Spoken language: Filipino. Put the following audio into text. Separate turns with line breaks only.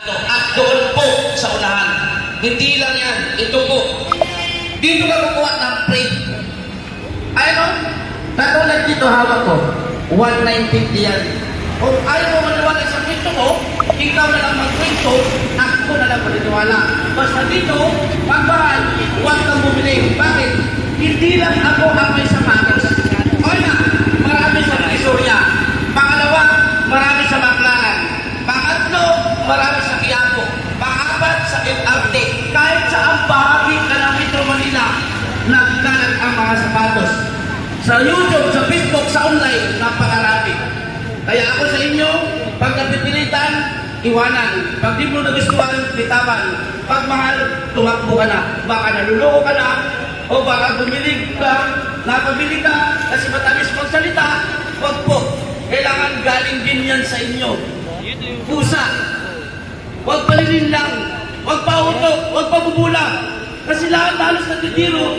At doon po sa unahan. Hindi lang yan. Ito po. Dito ka kukuha ng frame. Ayun, katulad dito hawak ko. 1,950 yan. Kung ayaw mo maniwala sa kwento mo, ikaw na lang magkwento, ako na lang maniniwala. Basta dito, pagmahal, huwag kang bumili. Bakit? Hindi lang ako ang may sapatos. O na, marami sa Isurya. Pangalawa, marami sa Baclaran. Pangatlo, marami sa Quiapo. Pangapat, sa MRT. Kahit sa ang bahagi ka ng Metro Manila, nagkalat ang mga sapatos. Sa YouTube, sa Facebook, sa online, napakarami. Kaya ako sa inyo, pag napipilitan, iwanan. Pag di mo nagustuhan, bitawan. Pag mahal, tumakbo ka na. Baka naluloko ka na, o baka bumilig ka, napabili ka, kasi matamis magsalita, wag po. Kailangan galing din yan sa inyo. Pusa. Wag palilin lang. Wag pautok. Wag pabubula. Kasi lahat halos nagtitiro.